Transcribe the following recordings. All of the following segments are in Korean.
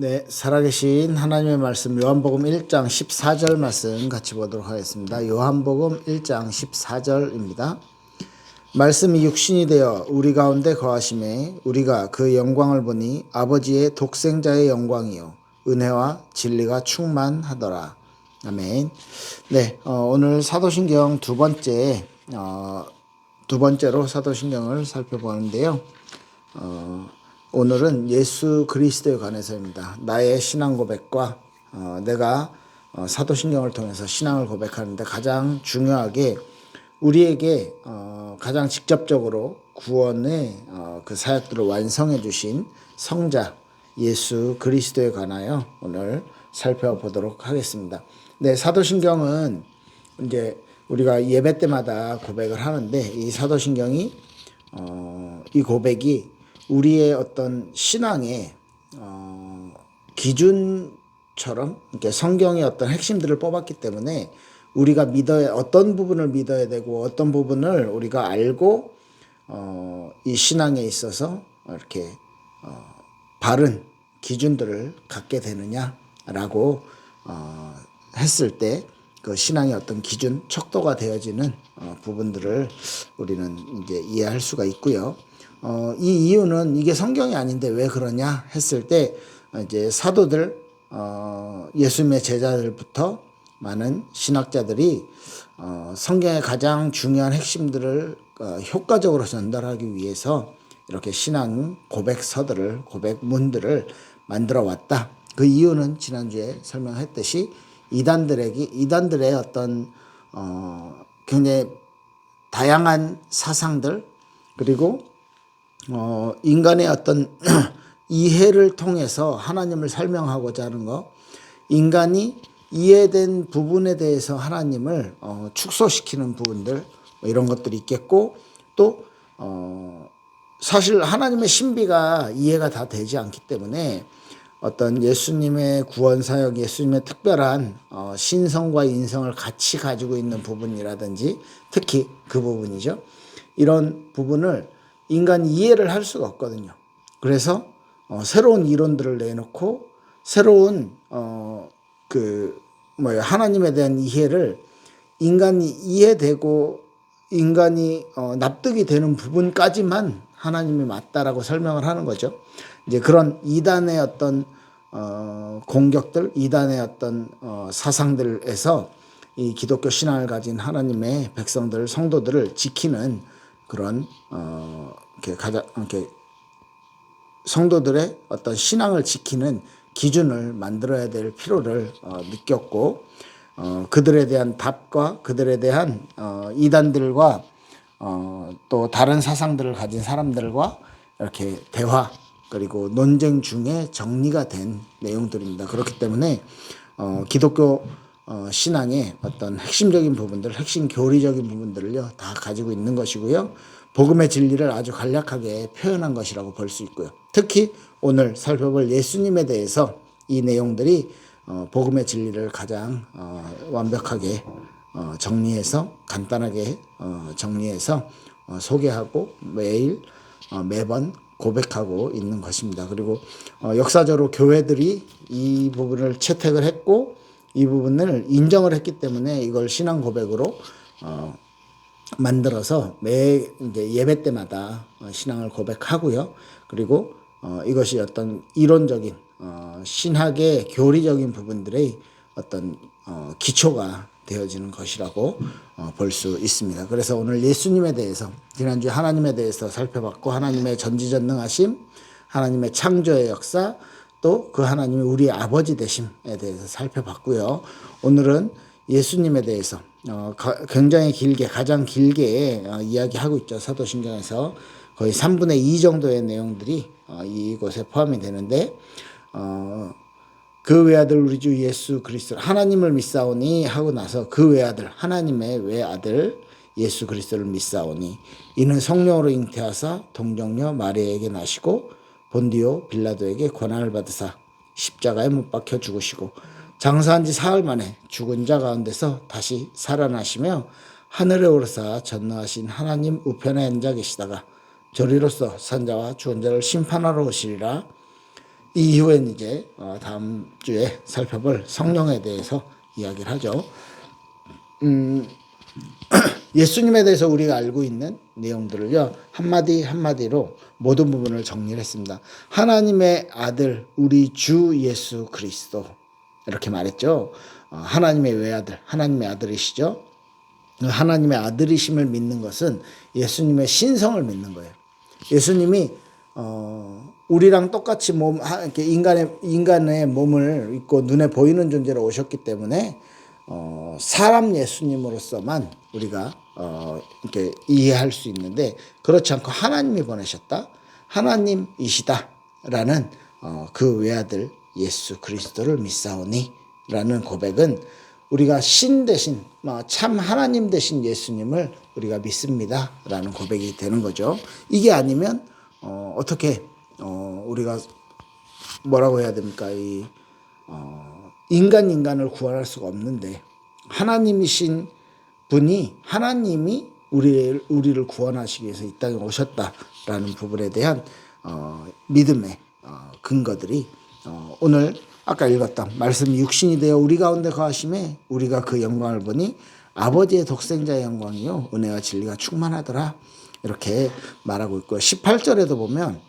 네, 살아계신 하나님의 말씀 요한복음 1장 14절 말씀 같이 보도록 하겠습니다. 요한복음 1장 14절입니다. 말씀이 육신이 되어 우리 가운데 거하심에 우리가 그 영광을 보니 아버지의 독생자의 영광이요 은혜와 진리가 충만하더라. 아멘. 네, 오늘 사도신경 두 번째로 사도신경을 살펴보는데요. 오늘은 예수 그리스도에 관해서입니다. 나의 신앙 고백과 내가 사도신경을 통해서 신앙을 고백하는데 가장 중요하게 우리에게 가장 직접적으로 구원의 그 사역들을 완성해 주신 성자 예수 그리스도에 관하여 오늘 살펴보도록 하겠습니다. 네, 사도신경은 이제 우리가 예배 때마다 고백을 하는데 이 사도신경이 이 고백이 우리의 어떤 신앙의 기준처럼 이렇게 성경의 어떤 핵심들을 뽑았기 때문에 우리가 어떤 부분을 믿어야 되고 어떤 부분을 우리가 알고 이 신앙에 있어서 이렇게 바른 기준들을 갖게 되느냐라고 했을 때 그 신앙의 어떤 기준, 척도가 되어지는 부분들을 우리는 이제 이해할 수가 있고요. 이 이유는 이게 성경이 아닌데 왜 그러냐 했을 때 이제 사도들, 예수님의 제자들부터 많은 신학자들이 성경의 가장 중요한 핵심들을 효과적으로 전달하기 위해서 이렇게 신앙 고백서들을, 고백문들을 만들어 왔다. 그 이유는 지난주에 설명했듯이 이단들의 어떤 굉장히 다양한 사상들 그리고 인간의 어떤 이해를 통해서 하나님을 설명하고자 하는 것, 인간이 이해된 부분에 대해서 하나님을 축소시키는 부분들 이런 것들이 있겠고 또 사실 하나님의 신비가 이해가 다 되지 않기 때문에 어떤 예수님의 구원사역, 예수님의 특별한 신성과 인성을 같이 가지고 있는 부분이라든지 특히 그 부분이죠. 이런 부분을 인간이 이해를 할 수가 없거든요. 그래서 새로운 이론들을 내놓고 새로운 하나님에 대한 이해를 인간이 이해되고 인간이 납득이 되는 부분까지만 하나님이 맞다라고 설명을 하는 거죠. 이제 그런 이단의 어떤 공격들, 이단의 어떤 사상들에서 이 기독교 신앙을 가진 하나님의 백성들, 성도들을 지키는 그런 이렇게 성도들의 어떤 신앙을 지키는 기준을 만들어야 될 필요를 느꼈고 그들에 대한 답과 그들에 대한 이단들과 또 다른 사상들을 가진 사람들과 이렇게 대화 그리고 논쟁 중에 정리가 된 내용들입니다. 그렇기 때문에 기독교 신앙의 어떤 핵심적인 부분들, 핵심 교리적인 부분들을요 다 가지고 있는 것이고요. 복음의 진리를 아주 간략하게 표현한 것이라고 볼 수 있고요. 특히 오늘 살펴볼 예수님에 대해서 이 내용들이 복음의 진리를 가장 완벽하게 정리해서 간단하게 정리해서 소개하고 매번 고백하고 있는 것입니다. 그리고 역사적으로 교회들이 이 부분을 채택을 했고 이 부분을 인정을 했기 때문에 이걸 신앙 고백으로 만들어서 매 이제 예배 때마다 신앙을 고백하고요. 그리고 이것이 어떤 이론적인 신학의 교리적인 부분들의 어떤 기초가 되어지는 것이라고 볼 수 있습니다. 그래서 오늘 예수님에 대해서 지난주에 하나님에 대해서 살펴봤고 하나님의 전지전능하심, 하나님의 창조의 역사 또 그 하나님이 우리의 아버지 되심에 대해서 살펴봤고요. 오늘은 예수님에 대해서 굉장히 길게 가장 길게 이야기하고 있죠. 사도신경에서 거의 3분의 2 정도의 내용들이 이곳에 포함이 되는데 그 외아들 우리 주 예수 그리스도 하나님을 믿사오니 하고 나서 그 외아들 하나님의 외아들 예수 그리스도를 믿사오니 이는 성령으로 잉태하사 동정녀 마리아에게 나시고 본디오 빌라도에게 고난을 받으사 십자가에 못 박혀 죽으시고 장사한 지 사흘 만에 죽은 자 가운데서 다시 살아나시며 하늘에 오르사 전능하신 하나님 우편에 앉아 계시다가 저리로서 산자와 죽은 자를 심판하러 오시리라. 이후엔 이제 다음 주에 살펴볼 성령에 대해서 이야기를 하죠. 예수님에 대해서 우리가 알고 있는 내용들을요, 한마디 한마디로 모든 부분을 정리를 했습니다. 하나님의 아들, 우리 주 예수 그리스도, 이렇게 말했죠. 하나님의 외아들, 하나님의 아들이시죠. 하나님의 아들이심을 믿는 것은 예수님의 신성을 믿는 거예요. 예수님이 우리랑 똑같이 이렇게 인간의 몸을 입고 눈에 보이는 존재로 오셨기 때문에 사람 예수님으로서만 우리가 이렇게 이해할 수 있는데, 그렇지 않고 하나님이 보내셨다, 하나님이시다라는 그 외아들 예수 그리스도를 믿사오니라는 고백은 우리가 신 대신 참 하나님 대신 예수님을 우리가 믿습니다라는 고백이 되는 거죠. 이게 아니면 어떻게 우리가 뭐라고 해야 됩니까? 인간을 구원할 수가 없는데, 하나님이신 분이, 하나님이 우리를 구원하시기 위해서 이 땅에 오셨다라는 부분에 대한 믿음의 근거들이 오늘 아까 읽었던 말씀 육신이 되어 우리 가운데 거하심에 우리가 그 영광을 보니 아버지의 독생자의 영광이요 은혜와 진리가 충만하더라, 이렇게 말하고 있고요. 18절에도 보면,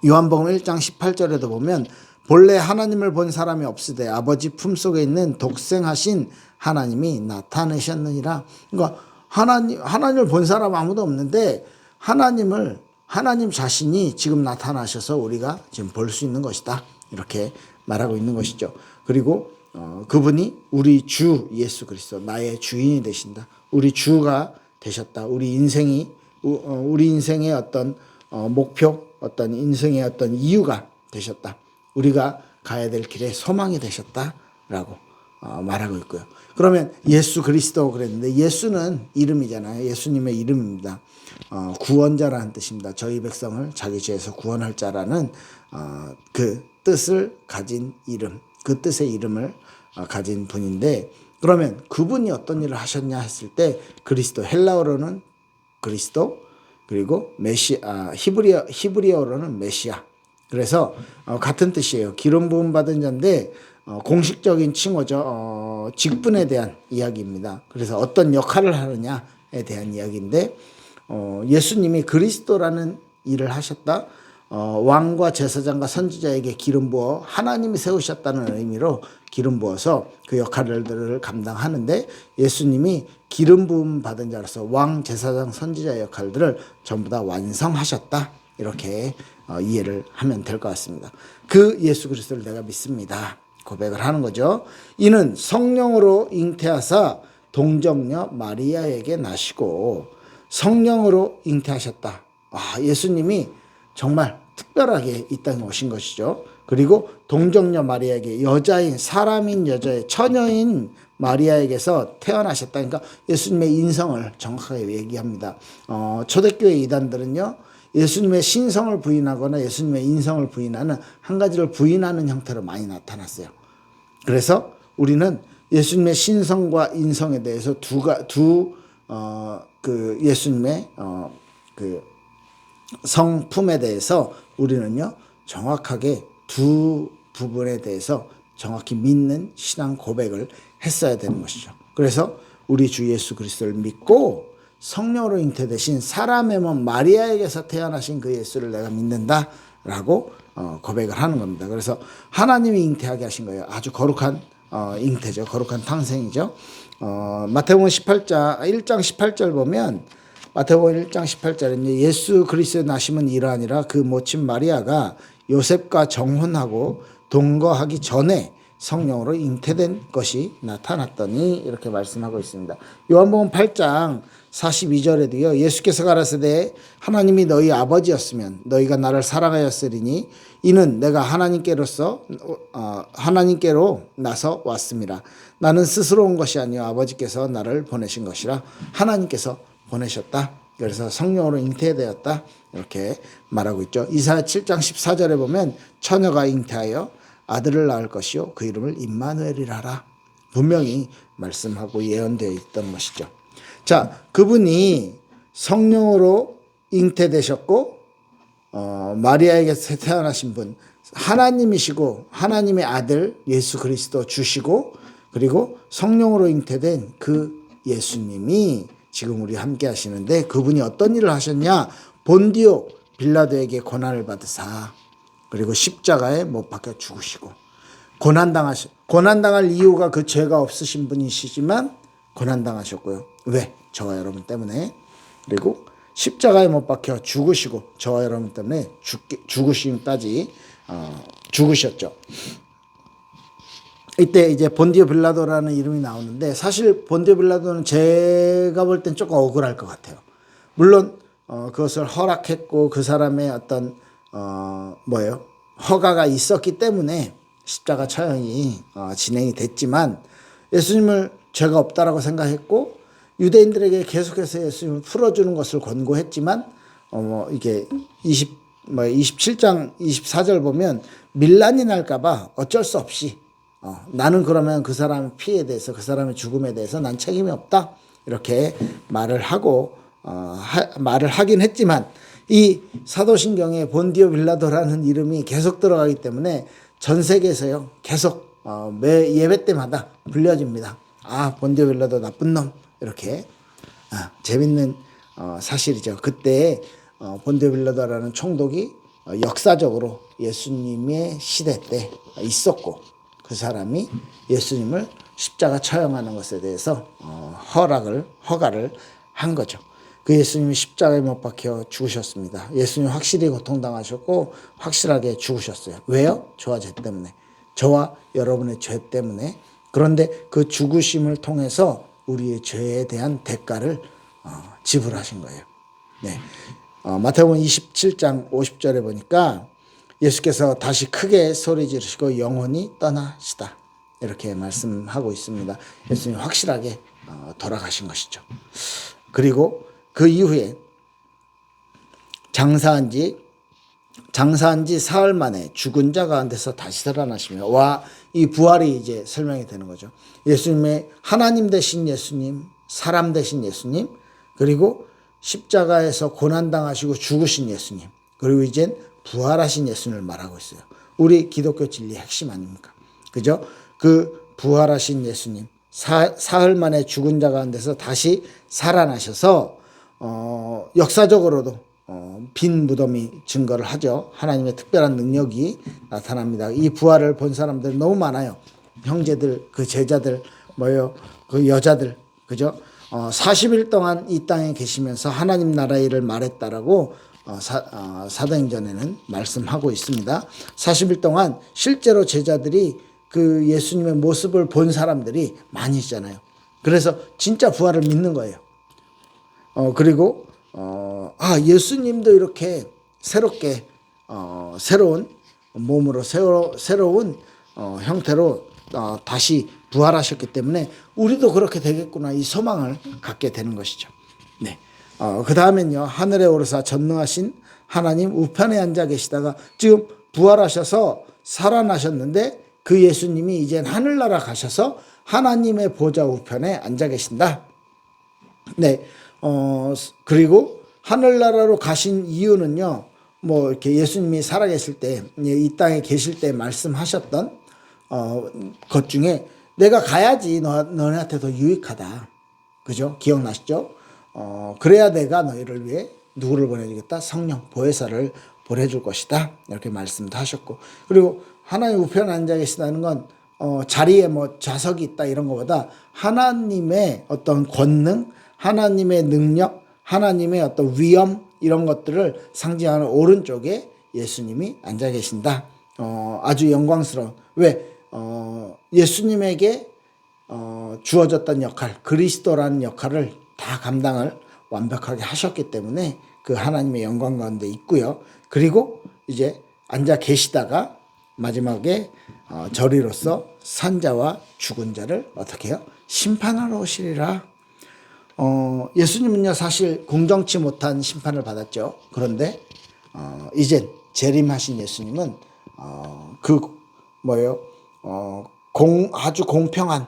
요한복음 1장 18절에도 보면 본래 하나님을 본 사람이 없으되 아버지 품속에 있는 독생하신 하나님이 나타내셨느니라. 그러니까 하나님을 본 사람 아무도 없는데 하나님 자신이 지금 나타나셔서 우리가 지금 볼 수 있는 것이다, 이렇게 말하고 있는 것이죠. 그리고 그분이 우리 주 예수 그리스도, 나의 주인이 되신다, 우리 주가 되셨다, 우리 인생의 어떤 목표, 어떤 인생의 어떤 이유가 되셨다, 우리가 가야 될 길의 소망이 되셨다라고 말하고 있고요. 그러면 예수 그리스도 그랬는데, 예수는 이름이잖아요. 예수님의 이름입니다. 구원자라는 뜻입니다. 저희 백성을 자기 죄에서 구원할 자라는 그 뜻을 가진 이름, 그 뜻의 이름을 가진 분인데, 그러면 그분이 어떤 일을 하셨냐 했을 때, 그리스도, 헬라어로는 그리스도, 그리고 메시아, 히브리어로는 메시아. 그래서 같은 뜻이에요. 기름 부음 받은 자인데 공식적인 칭호죠. 직분에 대한 이야기입니다. 그래서 어떤 역할을 하느냐에 대한 이야기인데, 예수님이 그리스도라는 일을 하셨다, 왕과 제사장과 선지자에게 기름 부어 하나님이 세우셨다는 의미로 기름 부어서 그 역할들을 감당하는데, 예수님이 기름 부음 받은 자로서 왕, 제사장, 선지자의 역할들을 전부 다 완성하셨다, 이렇게 이해를 하면 될 것 같습니다. 그 예수 그리스도를 내가 믿습니다, 고백을 하는 거죠. 이는 성령으로 잉태하사 동정녀 마리아에게 나시고, 성령으로 잉태하셨다. 예수님이 정말 특별하게 이 땅에 오신 것이죠. 그리고 동정녀 마리아에게, 여자인, 사람인 여자의 처녀인 마리아에게서 태어나셨다. 그러니까 예수님의 인성을 정확하게 얘기합니다. 초대교회 이단들은요, 예수님의 신성을 부인하거나 예수님의 인성을 부인하는, 한 가지를 부인하는 형태로 많이 나타났어요. 그래서 우리는 예수님의 신성과 인성에 대해서 그 예수님의 그 성품에 대해서 우리는요, 정확하게 두 부분에 대해서 정확히 믿는 신앙 고백을 했어야 되는 것이죠. 그래서 우리 주 예수 그리스도를 믿고 성령으로 잉태되신 사람의 몸 마리아에게서 태어나신 그 예수를 내가 믿는다라고 고백을 하는 겁니다. 그래서 하나님이 잉태하게 하신 거예요. 아주 거룩한 잉태죠. 거룩한 탄생이죠. 마태복음 1장 18절 보면, 마태복음 1장 18절에 예수 그리스도의 나심은 이러하니라, 그 모친 마리아가 요셉과 정혼하고 동거하기 전에 성령으로 잉태된 것이 나타났더니, 이렇게 말씀하고 있습니다. 요한복음 8장 42절에도요, 예수께서 가라사대 하나님이 너희 아버지였으면 너희가 나를 사랑하였으리니 이는 내가 하나님께로 나서 왔습니다. 나는 스스로 온 것이 아니요 아버지께서 나를 보내신 것이라. 하나님께서 보내셨다. 그래서 성령으로 잉태되었다, 이렇게 말하고 있죠. 이사야 7장 14절에 보면 처녀가 잉태하여 아들을 낳을 것이요 그 이름을 임마누엘이라 하라, 분명히 말씀하고 예언되어 있던 것이죠. 자, 그분이 성령으로 잉태되셨고 마리아에게서 태어나신 분, 하나님이시고 하나님의 아들 예수 그리스도 주시고 그리고 성령으로 잉태된 그 예수님이 지금 우리 함께 하시는데, 그분이 어떤 일을 하셨냐? 본디오 빌라도에게 고난을 받으사 그리고 십자가에 못 박혀 죽으시고, 고난당할 이유가 그 죄가 없으신 분이시지만 고난당하셨고요. 왜? 저와 여러분 때문에. 그리고 십자가에 못 박혀 죽으시고 저와 여러분 때문에 죽으심까지 죽으셨죠. 이때 이제 본디오 빌라도라는 이름이 나오는데, 사실 본디오 빌라도는 제가 볼 땐 조금 억울할 것 같아요. 물론 그것을 허락했고 그 사람의 어떤 허가가 있었기 때문에 십자가 처형이 진행이 됐지만, 예수님을 죄가 없다라고 생각했고 유대인들에게 계속해서 예수님을 풀어주는 것을 권고했지만, 이게 27장 24절 보면 밀란이 날까봐 어쩔 수 없이 나는 그러면 그 사람의 피해에 대해서, 그 사람의 죽음에 대해서 난 책임이 없다 이렇게 말을 하긴 했지만, 이 사도신경에 본디오 빌라도라는 이름이 계속 들어가기 때문에 전 세계에서요 계속 매 예배 때마다 불려집니다. 아, 본디오 빌라도 나쁜 놈, 이렇게. 재밌는 사실이죠. 그때 본디오 빌라도라는 총독이 역사적으로 예수님의 시대 때 있었고, 그 사람이 예수님을 십자가 처형하는 것에 대해서 허가를 한 거죠. 그 예수님이 십자가에 못 박혀 죽으셨습니다. 예수님 확실히 고통당하셨고 확실하게 죽으셨어요. 왜요? 저와 죄 때문에, 저와 여러분의 죄 때문에. 그런데 그 죽으심을 통해서 우리의 죄에 대한 대가를 지불하신 거예요. 네. 마태복음 27장 50절에 보니까 예수께서 다시 크게 소리 지르시고 영원히 떠나시다 이렇게 말씀하고 있습니다. 예수님이 확실하게 돌아가신 것이죠. 그리고 그 이후에 장사한 지 사흘 만에 죽은 자 가운데서 다시 살아나시며, 이 부활이 이제 설명이 되는 거죠. 예수님의 하나님 되신 예수님, 사람 되신 예수님, 그리고 십자가에서 고난당하시고 죽으신 예수님, 그리고 이젠 부활하신 예수님을 말하고 있어요. 우리 기독교 진리의 핵심 아닙니까? 그죠? 그 부활하신 예수님, 사흘 만에 죽은 자 가운데서 다시 살아나셔서 역사적으로도 빈 무덤이 증거를 하죠. 하나님의 특별한 능력이 나타납니다. 이 부활을 본 사람들 너무 많아요. 형제들, 그 제자들, 그 여자들, 그죠? 40일 동안 이 땅에 계시면서 하나님 나라 일을 말했다라고 사도행전에는 말씀하고 있습니다. 40일 동안 실제로 제자들이 그 예수님의 모습을 본 사람들이 많이 있잖아요. 그래서 진짜 부활을 믿는 거예요. 그리고 예수님도 이렇게 새롭게 새로운 몸으로 새로운 형태로 다시 부활하셨기 때문에 우리도 그렇게 되겠구나, 이 소망을 갖게 되는 것이죠. 네. 그 다음엔요, 하늘에 오르사 전능하신 하나님 우편에 앉아 계시다가 지금 부활하셔서 살아나셨는데, 그 예수님이 이젠 하늘나라 가셔서 하나님의 보좌 우편에 앉아 계신다. 네. 그리고 하늘나라로 가신 이유는요, 이렇게 예수님이 살아계실 때, 이 땅에 계실 때 말씀하셨던 것 중에 내가 가야지 너네한테 더 유익하다. 그죠? 기억나시죠? 그래야 내가 너희를 위해 누구를 보내주겠다? 성령, 보혜사를 보내줄 것이다. 이렇게 말씀도 하셨고, 그리고 하나님 우편에 앉아 계시다는 건 자리에 좌석이 있다 이런 것보다 하나님의 어떤 권능, 하나님의 능력, 하나님의 어떤 위엄, 이런 것들을 상징하는 오른쪽에 예수님이 앉아 계신다. 아주 영광스러운. 왜? 예수님에게 주어졌던 역할, 그리스도라는 역할을 다 감당을 완벽하게 하셨기 때문에 그 하나님의 영광 가운데 있고요. 그리고 이제 앉아 계시다가 마지막에 저리로서 산자와 죽은 자를 어떻게 해요? 심판하러 오시리라. 예수님은요, 사실 공정치 못한 심판을 받았죠. 그런데 이젠 재림하신 예수님은 아주 공평한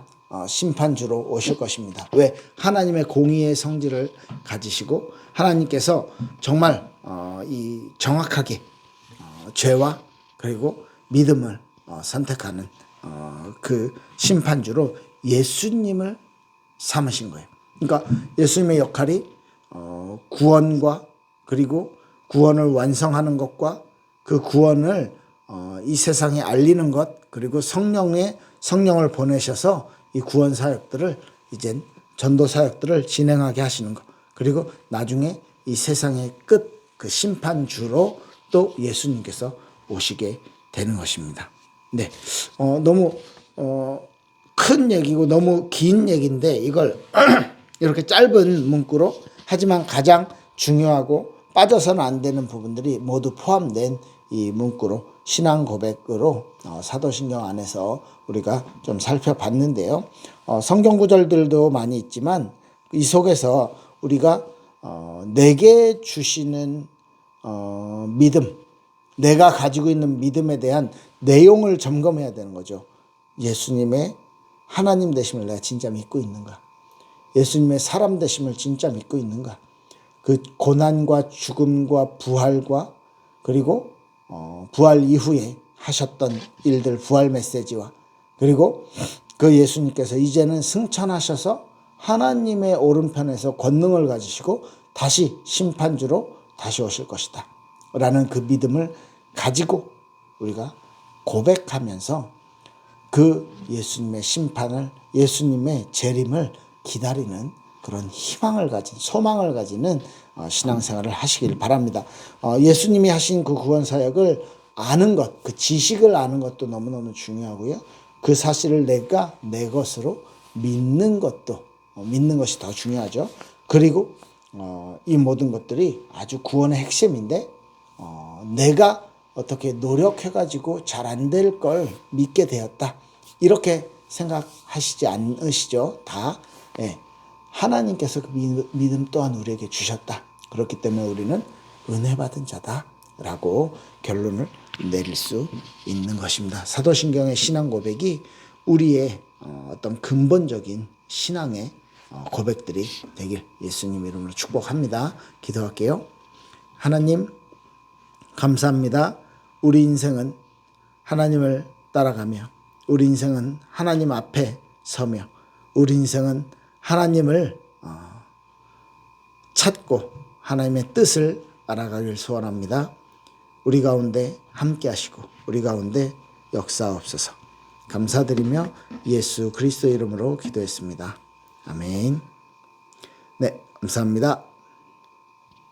심판주로 오실 것입니다. 왜? 하나님의 공의의 성질을 가지시고 하나님께서 정말 이 정확하게 죄와 그리고 믿음을 선택하는 그 심판주로 예수님을 삼으신 거예요. 그러니까 예수님의 역할이 구원과 그리고 구원을 완성하는 것과 그 구원을 이 세상에 알리는 것, 그리고 성령을 보내셔서 이 구원 사역들을 이젠 전도 사역들을 진행하게 하시는 것, 그리고 나중에 이 세상의 끝 그 심판주로 또 예수님께서 오시게 되는 것입니다. 네, 너무 큰 얘기고 너무 긴 얘기인데 이걸 이렇게 짧은 문구로, 하지만 가장 중요하고 빠져서는 안 되는 부분들이 모두 포함된 이 문구로, 신앙 고백으로 사도신경 안에서 우리가 좀 살펴봤는데요. 성경 구절들도 많이 있지만 이 속에서 우리가 내게 주시는 믿음, 내가 가지고 있는 믿음에 대한 내용을 점검해야 되는 거죠. 예수님의 하나님 되심을 내가 진짜 믿고 있는가? 예수님의 사람 되심을 진짜 믿고 있는가? 그 고난과 죽음과 부활과 그리고 부활 이후에 하셨던 일들, 부활 메시지와 그리고 그 예수님께서 이제는 승천하셔서 하나님의 오른편에서 권능을 가지시고 다시 심판주로 다시 오실 것이다 라는 그 믿음을 가지고 우리가 고백하면서 그 예수님의 심판을, 예수님의 재림을 기다리는 그런 희망을 가진, 소망을 가지는 신앙생활을 하시길 바랍니다. 예수님이 하신 그 구원사역을 아는 것, 그 지식을 아는 것도 너무너무 중요하고요. 그 사실을 내가 내 것으로 믿는 것도, 믿는 것이 더 중요하죠. 그리고 이 모든 것들이 아주 구원의 핵심인데 내가 어떻게 노력해가지고 잘 안 될 걸 믿게 되었다, 이렇게 생각하시지 않으시죠? 다 하나님께서 그 믿음 또한 우리에게 주셨다. 그렇기 때문에 우리는 은혜 받은 자다라고 결론을 내릴 수 있는 것입니다. 사도신경의 신앙 고백이 우리의 어떤 근본적인 신앙의 고백들이 되길 예수님 이름으로 축복합니다. 기도할게요. 하나님 감사합니다. 우리 인생은 하나님을 따라가며, 우리 인생은 하나님 앞에 서며, 우리 인생은 하나님을 찾고 하나님의 뜻을 알아가길 소원합니다. 우리 가운데 함께 하시고 우리 가운데 역사하옵소서. 감사드리며 예수 그리스도 이름으로 기도했습니다. 아멘. 네, 감사합니다.